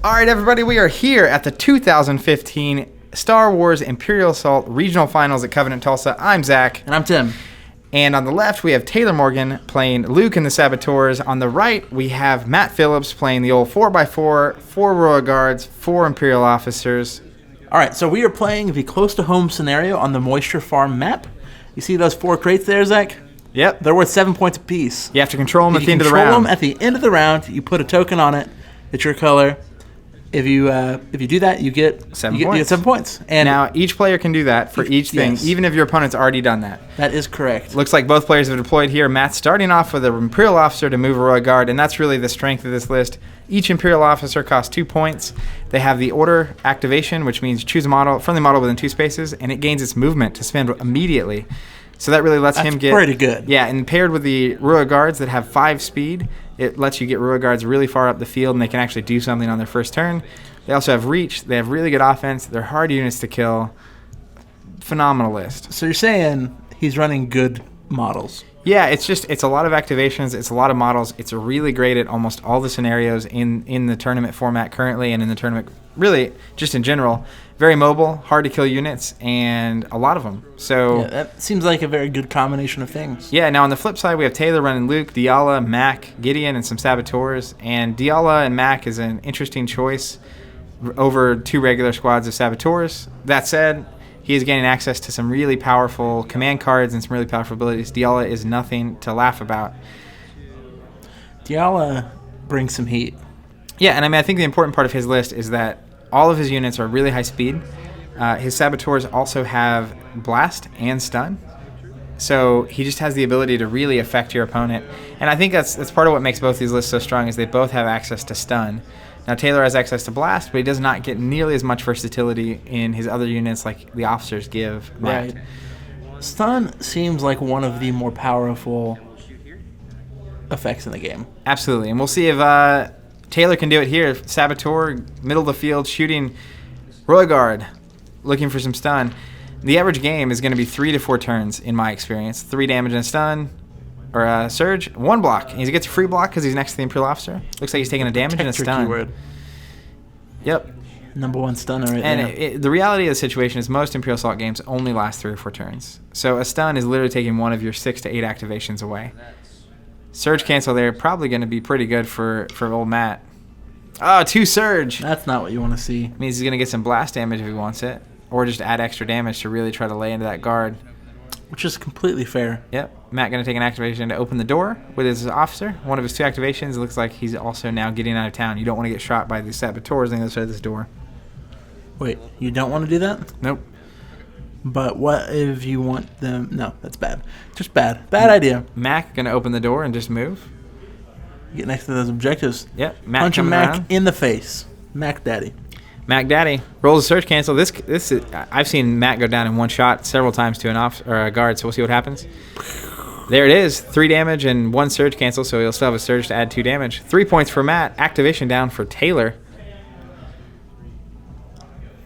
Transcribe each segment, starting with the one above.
All right, everybody, we are here at the 2015 Star Wars Imperial Assault Regional Finals at Covenant Tulsa. I'm Zach. And I'm Tim. And on the left, we have Taylor Morgan playing Luke and the Saboteurs. On the right, we have Matt Phillips playing the old 4x4, 4 Royal Guards, 4 Imperial officers. All right, so we are playing the close-to-home scenario on the Moisture Farm map. You see those 4 crates there, Zach? Yep. They're worth 7 points apiece. You have to control them at the end of the round. round. At the end of the round, you put a token on it. It's your color. If you do that, you get 7 points. You get 7 points. And now, each player can do that for each thing, yes. even if your opponent's already done that. That is correct. Looks like both players have deployed here. Matt's starting off with an Imperial officer to move a Royal Guard, and that's really the strength of this list. Each Imperial officer costs 2 points. They have the order activation, which means choose a model, friendly model within 2 spaces, and it gains its movement to spend immediately. So that really lets him get... pretty good. Yeah, and paired with the Royal Guards that have 5 speed, it lets you get Royal Guards really far up the field, and they can actually do something on their first turn. They also have reach. They have really good offense. They're hard units to kill. Phenomenal list. So you're saying he's running good models. Yeah, it's a lot of activations. It's a lot of models. It's really great at almost all the scenarios in the tournament format currently and in the tournament, really, just in general. Very mobile, hard to kill units, and a lot of them. So yeah, that seems like a very good combination of things. Yeah, now on the flip side, we have Taylor running Luke, Diala, Mac, Gideon, and some Saboteurs. And Diala and Mac is an interesting choice over 2 regular squads of Saboteurs. That said, he is gaining access to some really powerful command cards and some really powerful abilities. Diala is nothing to laugh about. Diala brings some heat. Yeah, and I mean, I think the important part of his list is that all of his units are really high speed. His Saboteurs also have Blast and Stun. So he just has the ability to really affect your opponent. And I think that's part of what makes both these lists so strong is they both have access to Stun. Now, Taylor has access to Blast, but he does not get nearly as much versatility in his other units like the officers give Matt. Right. Stun seems like one of the more powerful effects in the game. Absolutely. And we'll see if Taylor can do it here. Saboteur, middle of the field, shooting Royal Guard, looking for some stun. The average game is going to be 3 to 4 turns, in my experience. 3 damage and a stun. Or a surge, 1 block. And he gets a free block because he's next to the Imperial officer. Looks like he's taking a damage and a stun. Keyword. Yep. Number 1 stunner right and there. The reality of the situation is most Imperial Assault games only last 3 or 4 turns. So a stun is literally taking one of your 6 to 8 activations away. Surge cancel there, probably going to be pretty good for old Matt. Oh, 2 surge. That's not what you want to see. Means he's going to get some blast damage if he wants it. Or just add extra damage to really try to lay into that guard. Which is completely fair. Yep. Matt going to take an activation to open the door with his officer. One of his 2 activations. It looks like he's also now getting out of town. You don't want to get shot by the Saboteurs on the other side of this door. Wait, you don't want to do that? Nope. But what if you want them... No, that's bad. Just bad. Bad idea. Mac going to open the door and just move. Get next to those objectives. Yep. Mac Punch a Mac around. in the face. Mac Daddy. Mac Daddy rolls a surge cancel. This is, I've seen Matt go down in 1 shot several times to a guard, so we'll see what happens. There it is, 3 damage and 1 surge cancel, so he'll still have a surge to add 2 damage. 3 points for Matt. Activation down for Taylor.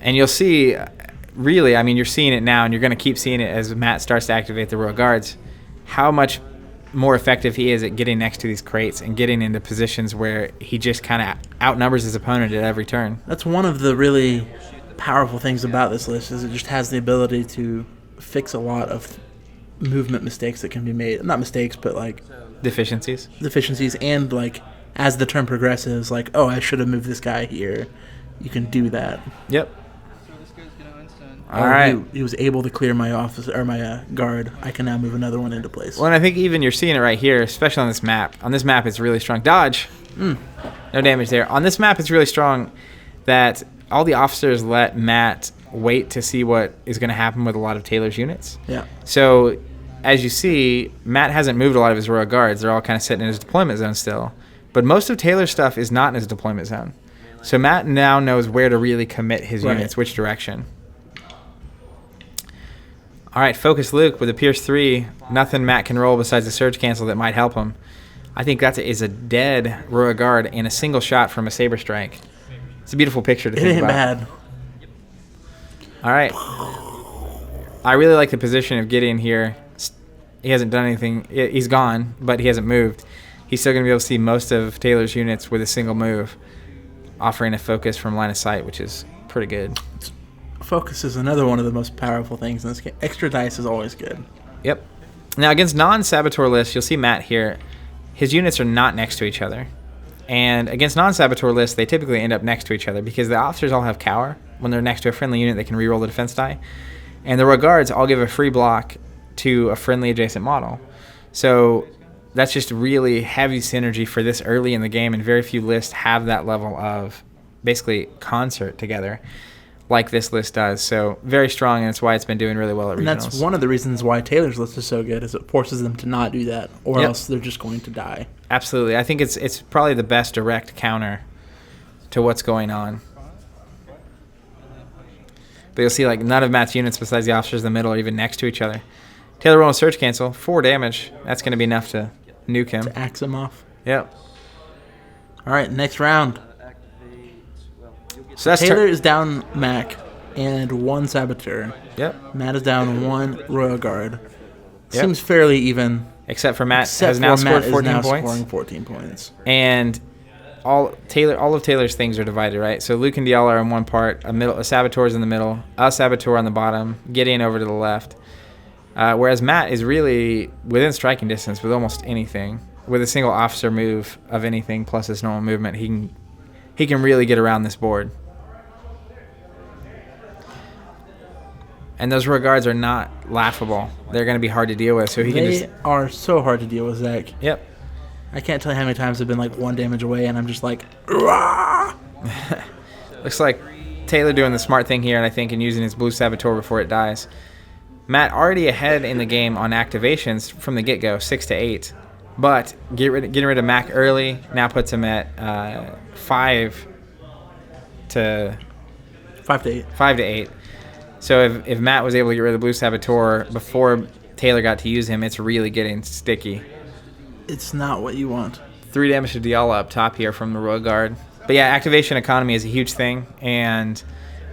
And you'll see, really, I mean, you're seeing it now, and you're going to keep seeing it as Matt starts to activate the Royal Guards, how much more effective he is at getting next to these crates and getting into positions where he just kind of outnumbers his opponent at every turn. That's one of the really powerful things about this list is it just has the ability to fix a lot of movement mistakes that can be made. Not mistakes, but like... Deficiencies. And like as the turn progresses, like, oh, I should have moved this guy here. You can do that. Yep. All right. He was able to clear my office or my guard. I can now move another one into place. Well, and I think even you're seeing it right here, especially on this map. On this map, it's really strong. Dodge. No damage there. On this map, it's really strong that all the officers let Matt wait to see what is going to happen with a lot of Taylor's units. Yeah. So, as you see, Matt hasn't moved a lot of his Royal Guards. They're all kind of sitting in his deployment zone still. But most of Taylor's stuff is not in his deployment zone. So Matt now knows where to really commit his units, which direction. All right, focus Luke with a Pierce 3. Nothing Matt can roll besides a Surge Cancel that might help him. I think that is a dead Royal Guard and a single shot from a Saber Strike. It's a beautiful picture to think about. It ain't bad. All right. I really like the position of Gideon here. He hasn't done anything. He's gone, but he hasn't moved. He's still going to be able to see most of Taylor's units with a single move. offering a focus from line of sight, which is pretty good. Focus is another one of the most powerful things in this game. Extra dice is always good. Yep. Now, against non-Saboteur lists, you'll see Matt here. His units are not next to each other. And against non-Saboteur lists, they typically end up next to each other because the officers all have cower. When they're next to a friendly unit, they can reroll the defense die. And the regards all give a free block to a friendly adjacent model. So that's just really heavy synergy for this early in the game, and very few lists have that level of basically concert together like this list does. So very strong, and it's why it's been doing really well at regionals. And that's one of the reasons why Taylor's list is so good, is it forces them to not do that, or else they're just going to die. Absolutely. I think it's probably the best direct counter to what's going on. But you'll see like none of Matt's units besides the officers in the middle are even next to each other. Taylor rolling Surge Cancel, 4 damage. That's going to be enough to nuke him. To axe him off. Yep. All right, next round. So that's Taylor is down Mac and 1 Saboteur. Yep. Matt is down 1 Royal Guard. Yep. Seems fairly even. Except for Matt has now scored 14 points. Scoring 14 points. And all of Taylor's things are divided, right? So Luke and Diala are in one part, a Saboteur's in the middle, a Saboteur on the bottom, Gideon over to the left. Whereas Matt is really within striking distance with almost anything. With a single officer move of anything plus his normal movement, he can really get around this board. And those regards are not laughable. They're going to be hard to deal with. So They are so hard to deal with, Zach. Yep. I can't tell you how many times I've been like 1 damage away, and I'm just like, Rah! Looks like Taylor doing the smart thing here, and I think, and using his blue Saboteur before it dies. Matt already ahead in the game on activations from the get-go, 6 to 8. But getting rid of Mac early now puts him at 5 to 8. 5 to 8. So if Matt was able to get rid of the blue Saboteur before Taylor got to use him, it's really getting sticky. It's not what you want. 3 damage to Diala up top here from the Royal Guard. But yeah, activation economy is a huge thing, and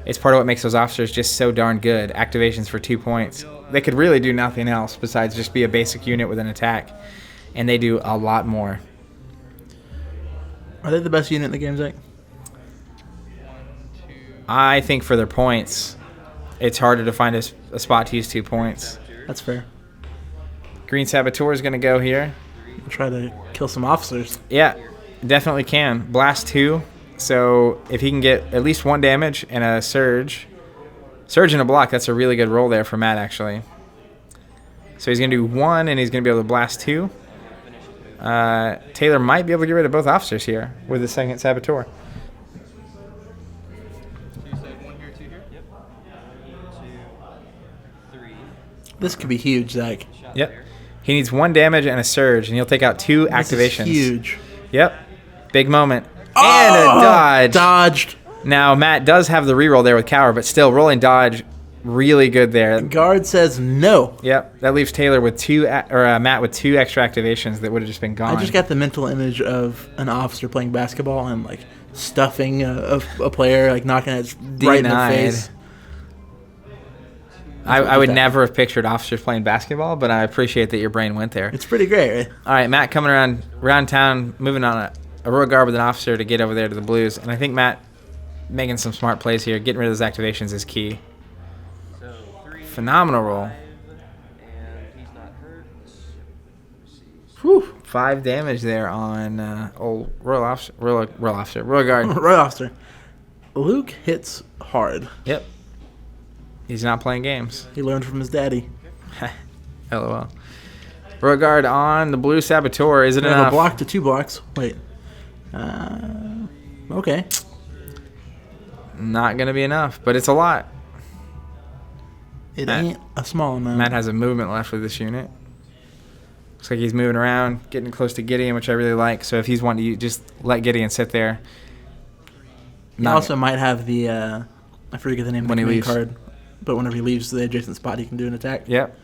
it's part of what makes those officers just so darn good. Activations for 2 points. They could really do nothing else besides just be a basic unit with an attack, and they do a lot more. Are they the best unit in the game, Zach? I think for their points, it's harder to find a spot to use 2 points. That's fair. Green Saboteur is going to go here. Try to kill some officers. Yeah, definitely can. Blast 2. So if he can get at least 1 damage and a surge and a block, that's a really good roll there for Matt, actually. So he's going to do 1, and he's going to be able to blast 2. Taylor might be able to get rid of both officers here with the second Saboteur. This could be huge, Zach. Yep. He needs 1 damage and a surge, and he'll take out 2 activations. This is huge. Yep. Big moment. And a dodge. Dodged. Now, Matt does have the reroll there with Cower, but still, rolling dodge, really good there. Guard says no. Yep. That leaves Taylor with Matt with 2 extra activations that would have just been gone. I just got the mental image of an officer playing basketball and like stuffing a player, like knocking it right in the face. I would never have pictured officers playing basketball, but I appreciate that your brain went there. It's pretty great, right? All right, Matt coming around town, moving on a Royal Guard with an officer to get over there to the Blues. And I think Matt making some smart plays here. Getting rid of those activations is key. Phenomenal roll. Whew. 5 damage there on old Royal Guard. Royal Officer. Luke hits hard. Yep. He's not playing games. He learned from his daddy. LOL. Royal Guard on the blue Saboteur. Is it enough? A block to 2 blocks. Wait. Okay. Not going to be enough, but it's a lot. It ain't a small amount. Matt has a movement left with this unit. Looks like he's moving around, getting close to Gideon, which I really like. So if he's wanting to just let Gideon sit there. He also might have the, I forget the name of the main card, but whenever he leaves the adjacent spot, he can do an attack. Yep.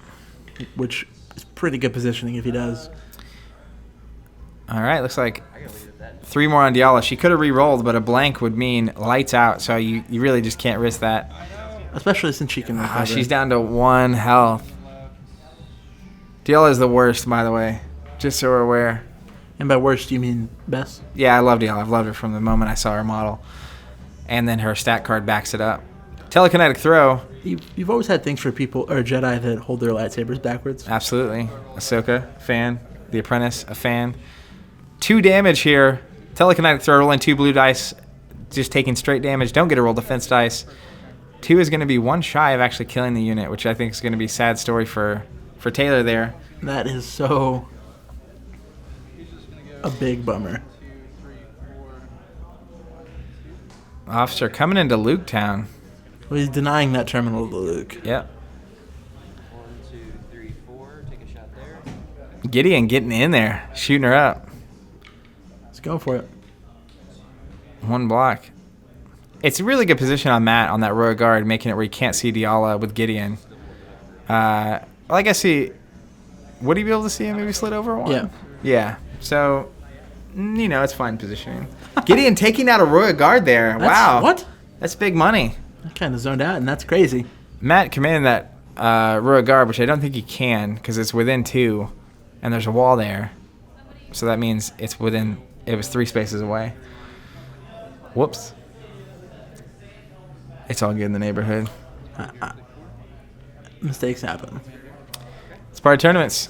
Which is pretty good positioning if he does. All right, looks like 3 more on Diala. She could have re-rolled, but a blank would mean lights out, so you really just can't risk that. Especially since she can recover. She's down to 1 health. Diala is the worst, by the way, just so we're aware. And by worst, do you mean best? Yeah, I love Diala. I've loved her from the moment I saw her model. And then her stat card backs it up. Telekinetic throw. You've always had things for people or Jedi that hold their lightsabers backwards. Absolutely. Ahsoka, fan. The Apprentice, a fan. 2 damage here. Telekinetic throw, rolling 2 blue dice. Just taking straight damage. Don't get a roll defense dice. 2 is going to be 1 shy of actually killing the unit, which I think is going to be a sad story for Taylor there. That is so a big bummer. Officer coming into Luke Town. Well, he's denying that terminal to Luke. Yep. 1, 2, 3, 4. Take a shot there. Gideon getting in there, shooting her up. Let's go for it. 1 block. It's a really good position on Matt on that royal guard, making it where you can't see Diala with Gideon. Well, I guess would he be able to see him maybe slid over 1? Yeah. Yeah. So, it's fine positioning. Gideon taking out a royal guard there. Wow. What? That's big money. I kind of zoned out, and that's crazy. Matt commanded that royal guard, which I don't think he can because it's within 2, and there's a wall there. So that means it was 3 spaces away. Whoops. It's all good in the neighborhood. Mistakes happen. It's part of tournaments.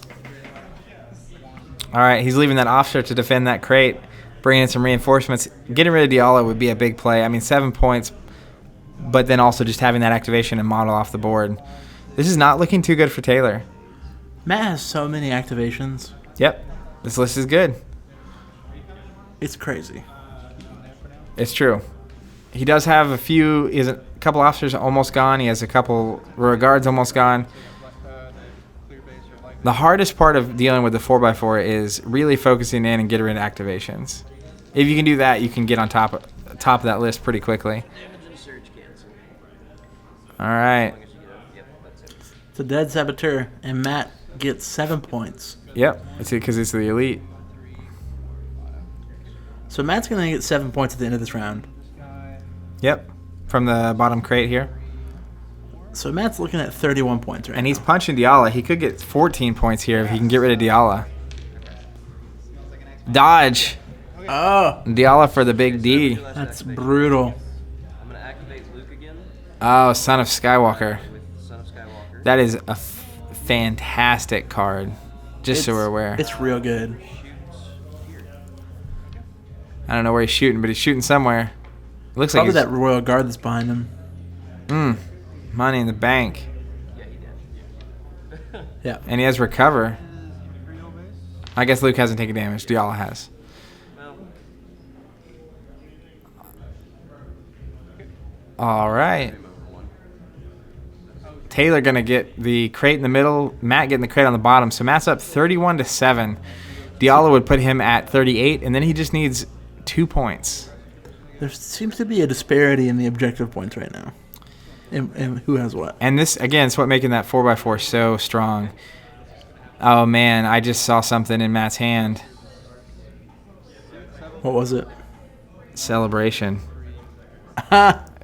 All right, he's leaving that officer to defend that crate, bringing in some reinforcements. Getting rid of Diala would be a big play. I mean, 7 points, but then also just having that activation and model off the board. This is not looking too good for Taylor. Matt has so many activations. Yep, this list is good. It's crazy. It's true. He does have he has a couple officers almost gone. He has a couple rear guards almost gone. The hardest part of dealing with the 4x4 is really focusing in and getting rid of activations. If you can do that, you can get on top of that list pretty quickly. All right. It's a dead saboteur, and Matt gets 7 points. Yep, it's because it's the elite. So Matt's going to get 7 points at the end of this round. Yep, from the bottom crate here. So Matt's looking at 31 points right And now. he's punching Diala. He could get 14 points here if he can get rid of Diala. Dodge. Oh, Diala for the big D. that's brutal. I'm going to activate Luke again Oh, Son of Skywalker. with Son of Skywalker. That is a fantastic card. Just so we're aware. It's real good. I don't know where he's shooting, but he's shooting somewhere. It looks Probably like that royal guard that's behind him. money in the bank. Yeah, he did. Yeah. And he has recover. I guess Luke hasn't taken damage. Diala has. Well, All right. Taylor going to get the crate in the middle. Matt getting the crate on the bottom. So Matt's up 31-7. Diala would put him at 38, and then he just needs 2 points. There seems to be a disparity in the objective points right now. And who has what? And this, again, is what making that 4x4 so strong. Oh, man, I just saw something in Matt's hand. What was it? Celebration.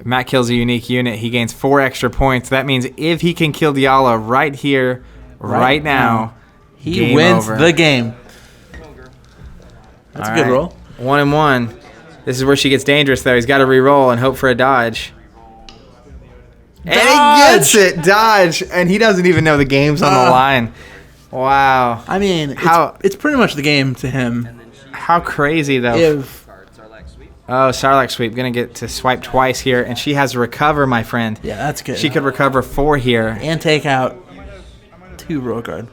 Matt kills a unique unit. He gains 4 extra points. That means if he can kill Diala right here, right now, he game wins over. the game. That's All a good right. roll. 1-1. This is where she gets dangerous, though. He's got to re-roll and hope for a dodge. And he gets it. Dodge. And he doesn't even know the game's on the line. Wow. I mean, it's pretty much the game to him. How crazy, though. If Oh, Sarlacc sweep. Going to get to swipe twice here. And she has recover, my friend. Yeah, that's good. She could recover 4 here. And take out 2 royal guard.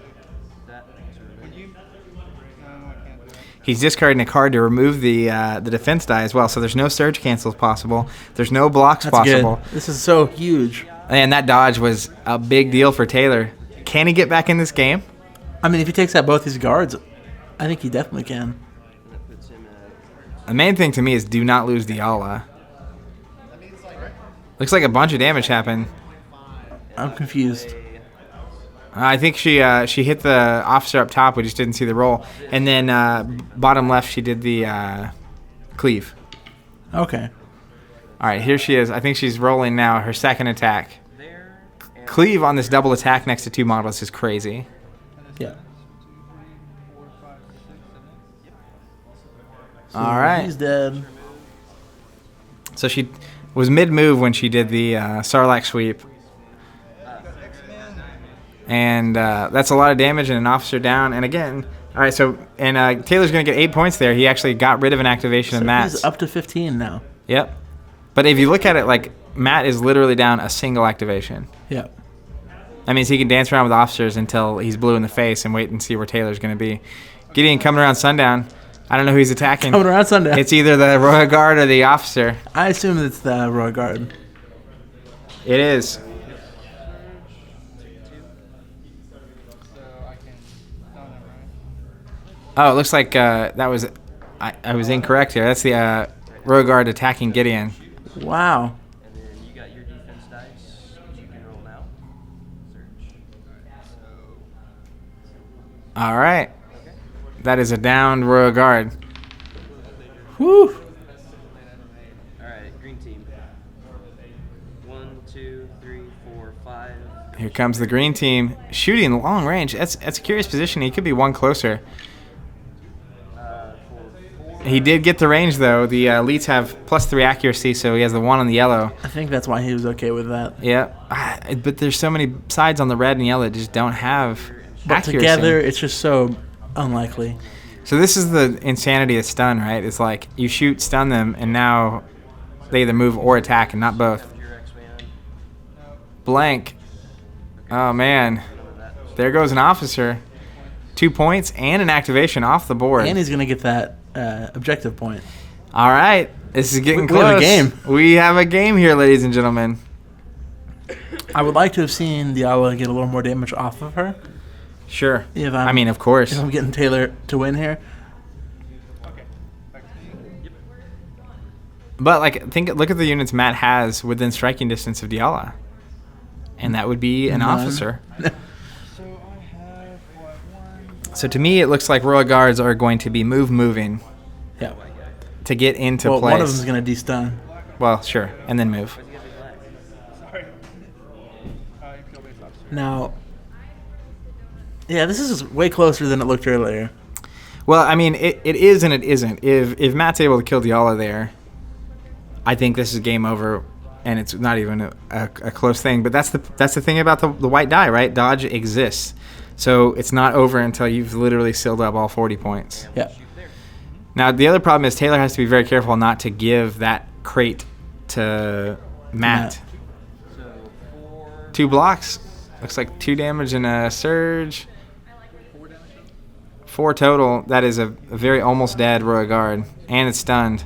He's discarding a card to remove the defense die as well. So there's no surge cancels possible. There's no blocks That's possible. good. This is so huge. And that dodge was a big deal for Taylor. Can he get back in this game? I mean, if he takes out both his guards, I think he definitely can. The main thing to me is do not lose Diala. Looks like a bunch of damage happened. I'm confused. I think she hit the officer up top. We just didn't see the roll. And then bottom left, she did the cleave. Okay. All right, here she is. I think she's rolling now. Her second attack. Cleave on this double attack next to 2 models is crazy. Yeah. So All right. He's dead. So she was mid-move when she did the Sarlacc sweep. And that's a lot of damage and an officer down. And again, all right, so Taylor's going to get 8 points there. He actually got rid of an activation So of Matt's. he's up to 15 now. Yep. But if you look at it, like, Matt is literally down a single activation. Yeah. That means he can dance around with officers until he's blue in the face and wait and see where Taylor's going to be. Gideon coming around sundown. I don't know who he's attacking. Coming around sundown. It's either the Royal Guard or the officer. I assume it's the Royal Guard. It is. Oh, it looks like that was... I was incorrect here. That's the Royal Guard attacking Gideon. Wow. And then you got your defense dice, which you can roll now. Search. All right. That is a downed Royal Guard. Whew. Alright, green team. 1, 2, 3, 4, 5. Here comes the green team shooting long range. That's a curious position. He could be one closer. 4. He did get the range, though. The elites have +3 accuracy, so he has the 1 on the yellow. I think that's why he was okay with that. Yeah. But there's so many sides on the red and yellow that just don't have But accuracy. together, it's just so unlikely. So this is the insanity of stun, right? It's like you shoot, stun them, and now they either move or attack, and not both. Your X-Man. Blank. Oh, man. There goes an officer. 2 points and an activation off the board. And he's going to get that objective point. All right. This is getting We close. have a game. We have a game here, ladies and gentlemen. I would like to have seen Diallo get a little more damage off of her. Sure. If I mean, of course. If I'm getting Taylor to win here. But look at the units Matt has within striking distance of Diala. And that would be an None. officer. So to me, it looks like Royal Guards are going to be moving Yeah. to get into Well, place. one of them is going to de-stun. Well, sure, and then move. Now, yeah, this is way closer than it looked earlier. Well, I mean, it is and it isn't. If Matt's able to kill Diala there, I think this is game over, and it's not even a close thing. But that's the thing about the white die, right? Dodge exists. So it's not over until you've literally sealed up all 40 points. Yeah. Now, the other problem is Taylor has to be very careful not to give that crate to Matt. So 4. 2 blocks. Looks like 2 damage and a surge. 4 total. That is a very almost dead Royal Guard. And it's stunned.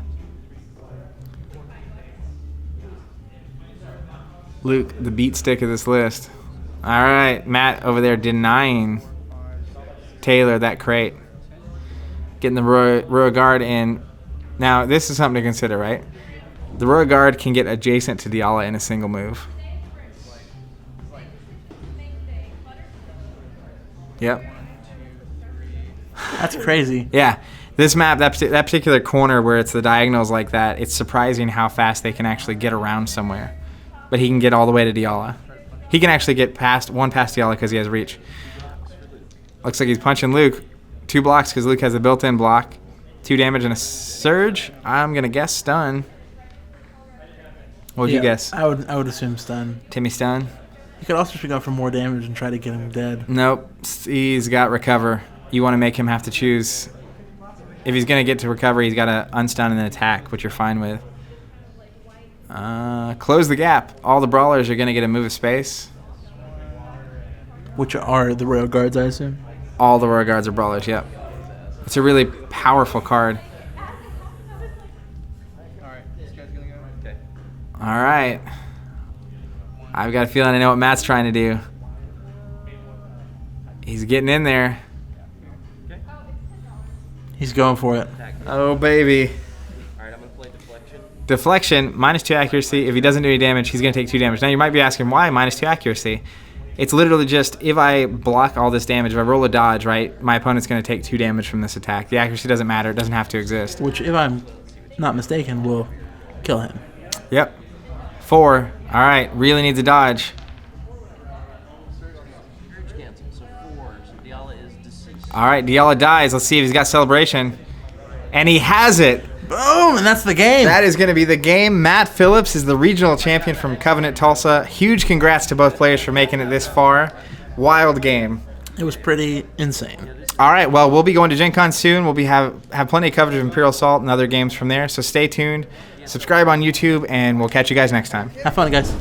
Luke, the beat stick of this list. All right, Matt over there denying Taylor that crate. Getting the Royal Guard in. Now, this is something to consider, right? The Royal Guard can get adjacent to Diala in a single move. Yep. That's crazy. Yeah. This map, that particular corner where it's the diagonals like that, it's surprising how fast they can actually get around somewhere. But he can get all the way to Diala. He can actually get past Diala because he has reach. Looks like he's punching Luke. 2 blocks because Luke has a built-in block. 2 damage and a surge. I'm going to guess stun. What would you guess? I would assume stun. Timmy stun? You could also go for more damage and try to get him dead. Nope. He's got recover. You want to make him have to choose. If he's going to get to recover, he's got to unstun and then attack, which you're fine with. Close the gap. All the brawlers are going to get a move of space. Which are the Royal Guards, I assume? All the Royal Guards are brawlers, yep. It's a really powerful card. All right. I've got a feeling I know what Matt's trying to do. He's getting in there. He's going for it. Oh, baby. Alright, I'm going to play deflection. Deflection, -2 accuracy. If he doesn't do any damage, he's going to take 2 damage. Now, you might be asking, why -2 accuracy? It's literally just, if I block all this damage, if I roll a dodge, right, my opponent's going to take 2 damage from this attack. The accuracy doesn't matter. It doesn't have to exist. Which, if I'm not mistaken, will kill him. Yep. 4. All right. Really needs a dodge. Surge cancel. So 4. So Diala is deceased. All right. Diala dies. Let's see if he's got celebration. And he has it. Boom, and that's the game. That is going to be the game. Matt Phillips is the regional champion from Covenant Tulsa. Huge congrats to both players for making it this far. Wild game. It was pretty insane. All right, well, we'll be going to Gen Con soon. We'll be have plenty of coverage of Imperial Assault and other games from there, so stay tuned. Subscribe on YouTube, and we'll catch you guys next time. Have fun, guys.